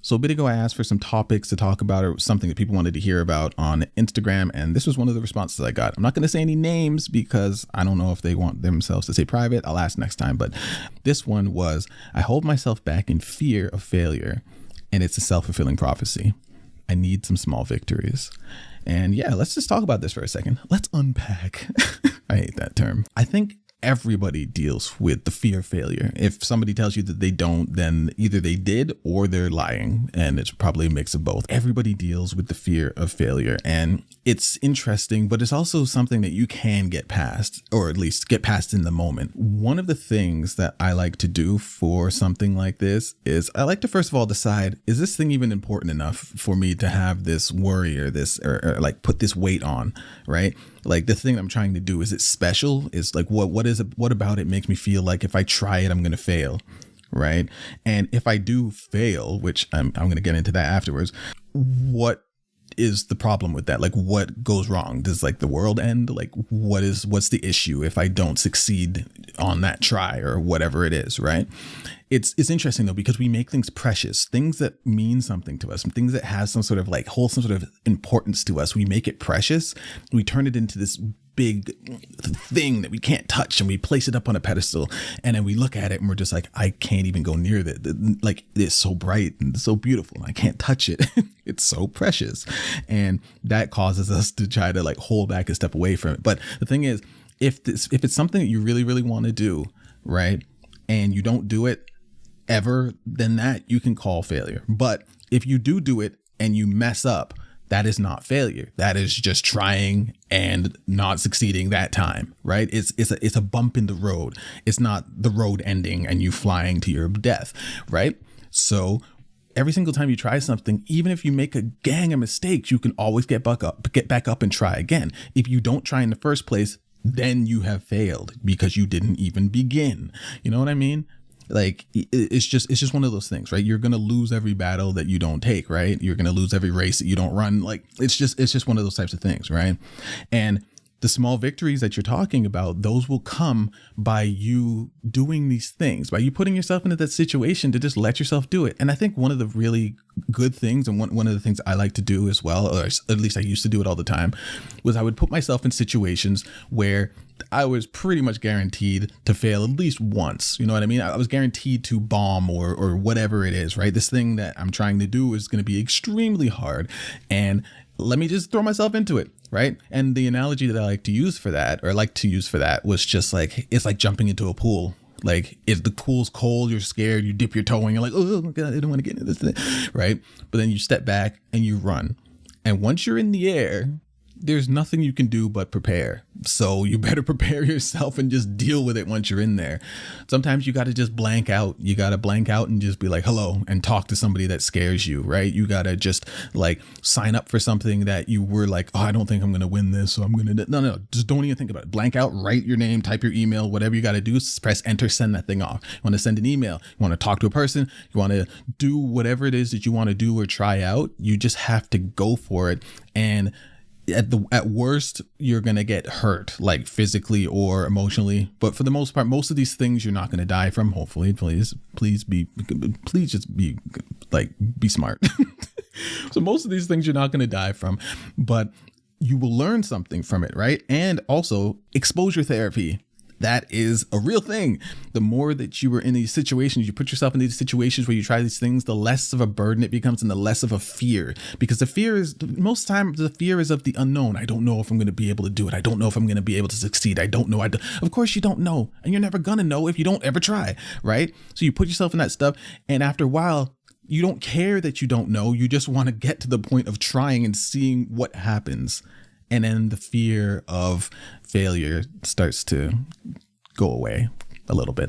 So a bit ago, I asked for some topics to talk about or something that people wanted to hear about on Instagram. And this was one of the responses I got. I'm not going to say any names because I don't know if they want themselves to say private. I'll ask next time. But this one was, I hold myself back in fear of failure, and it's a self-fulfilling prophecy. I need some small victories. And yeah, let's just talk about this for a second. Let's unpack. I hate that term. I think everybody deals with the fear of failure. If somebody tells you that they don't, then either they did or they're lying, and it's probably a mix of both. Everybody deals with the fear of failure, and it's interesting, but it's also something that you can get past, or at least get past in the moment. One of the things that I like to do for something like this is I like to first of all decide, is this thing even important enough for me to have this worry or this or like put this weight on, right? Like the thing I'm trying to do, is it special? Is like what about it makes me feel like if I try it, I'm going to fail, right? And if I do fail, which I'm going to get into that afterwards, what is the problem with that? Like what goes wrong? Does like the world end? Like what's the issue if I don't succeed on that try or whatever it is, right? It's interesting though, because we make things precious, things that mean something to us, things that have some sort of like wholesome sort of importance to us. We make it precious. We turn it into this big thing that we can't touch, and we place it up on a pedestal, and then we look at it and we're just like, I can't even go near it. Like it's so bright and so beautiful. I can't touch it. It's so precious. And that causes us to try to like hold back and step away from it. But the thing is, if it's something that you really, really want to do, right, and you don't do it ever, then that you can call failure. But if you do it and you mess up, that is not failure. That is just trying and not succeeding that time, right? It's a bump in the road. It's not the road ending and you flying to your death, right? So every single time you try something, even if you make a gang of mistakes, you can always get back up and try again. If you don't try in the first place, then you have failed because you didn't even begin. You know what I mean? Like it's just one of those things, right? You're going to lose every battle that you don't take, right? You're going to lose every race that you don't run. Like it's just one of those types of things, right? And the small victories that you're talking about, those will come by you doing these things, by you putting yourself into that situation to just let yourself do it. And I think one of the really good things, and one of the things I like to do as well, or at least I used to do it all the time, was I would put myself in situations where I was pretty much guaranteed to fail at least once. You know what I mean? I was guaranteed to bomb or whatever it is, right? This thing that I'm trying to do is going to be extremely hard. And let me just throw myself into it, right? And the analogy that I like to use for that was just like, it's like jumping into a pool. Like if the pool's cold, you're scared, you dip your toe and you're like, oh God, I don't want to get into this thing, right? But then you step back and you run. And once you're in the air, there's nothing you can do but prepare. So you better prepare yourself and just deal with it once you're in there. Sometimes you got to just blank out. You got to blank out and just be like, hello, and talk to somebody that scares you, right? You got to just like sign up for something that you were like, oh, I don't think I'm going to win this. So I'm going to, no, just don't even think about it. Blank out, write your name, type your email, whatever you got to do, press enter, send that thing off. You want to send an email, you want to talk to a person, you want to do whatever it is that you want to do or try out. You just have to go for it. And at worst, you're going to get hurt, like physically or emotionally. But for the most part, most of these things you're not going to die from. Hopefully, please just be smart. So most of these things you're not going to die from, but you will learn something from it, right? And also exposure therapy. That is a real thing. The more that you are in these situations, you put yourself in these situations where you try these things, the less of a burden it becomes and the less of a fear. Because the fear is, most time, the fear is of the unknown. I don't know if I'm going to be able to do it. I don't know if I'm going to be able to succeed. I don't know. Of course you don't know. And you're never going to know if you don't ever try, right? So you put yourself in that stuff. And after a while, you don't care that you don't know. You just want to get to the point of trying and seeing what happens. And then the fear of failure starts to go away a little by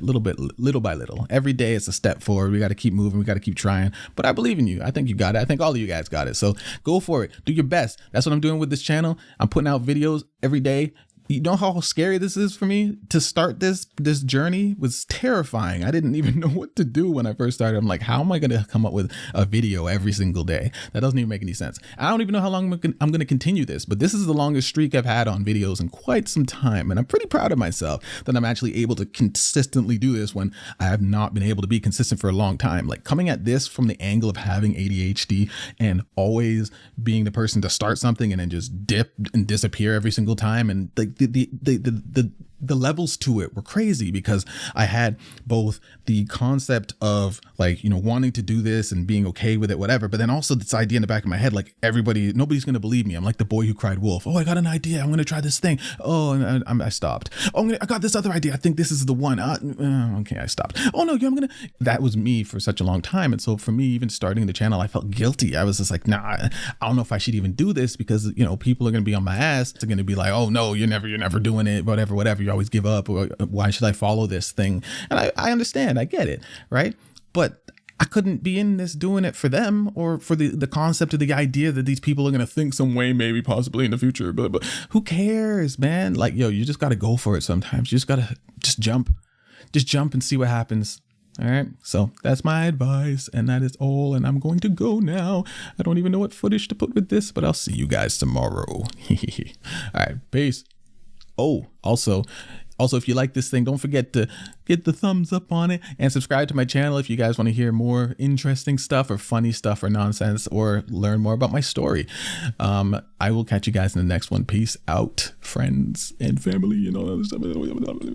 little. Every day it's a step forward. We got to keep moving. We got to keep trying. But I believe in you. I think you got it. I think all of you guys got it. So go for it. Do your best. That's what I'm doing with this channel. I'm putting out videos every day. You know how scary this is for me? To start this journey was terrifying. I didn't even know what to do when I first started. I'm like, how am I going to come up with a video every single day? That doesn't even make any sense. I don't even know how long I'm going to continue this, but this is the longest streak I've had on videos in quite some time. And I'm pretty proud of myself that I'm actually able to consistently do this when I have not been able to be consistent for a long time. Like coming at this from the angle of having ADHD and always being the person to start something and then just dip and disappear every single time. And like the levels to it were crazy because I had both the concept of like, you know, wanting to do this and being okay with it, whatever. But then also this idea in the back of my head, like nobody's going to believe me. I'm like the boy who cried wolf. Oh, I got an idea. I'm going to try this thing. Oh, and I stopped. Oh, I got this other idea. I think this is the one. Okay, I stopped. Oh no, that was me for such a long time. And so for me, even starting the channel, I felt guilty. I was just like, nah, I don't know if I should even do this because, you know, people are going to be on my ass. They're going to be like, oh no, you're never doing it. Whatever. You always give up. Or why should I follow this thing? And I understand. I get it. Right. But I couldn't be in this doing it for them or for the concept of the idea that these people are going to think some way, maybe possibly in the future. But who cares, man? Like, yo, you just got to go for it sometimes. You just got to jump and see what happens. All right. So that's my advice. And that is all. And I'm going to go now. I don't even know what footage to put with this, but I'll see you guys tomorrow. All right. Peace. Oh, also, if you like this thing, don't forget to get the thumbs up on it and subscribe to my channel if you guys want to hear more interesting stuff or funny stuff or nonsense or learn more about my story. I will catch you guys in the next one. Peace out, friends and family and all that stuff.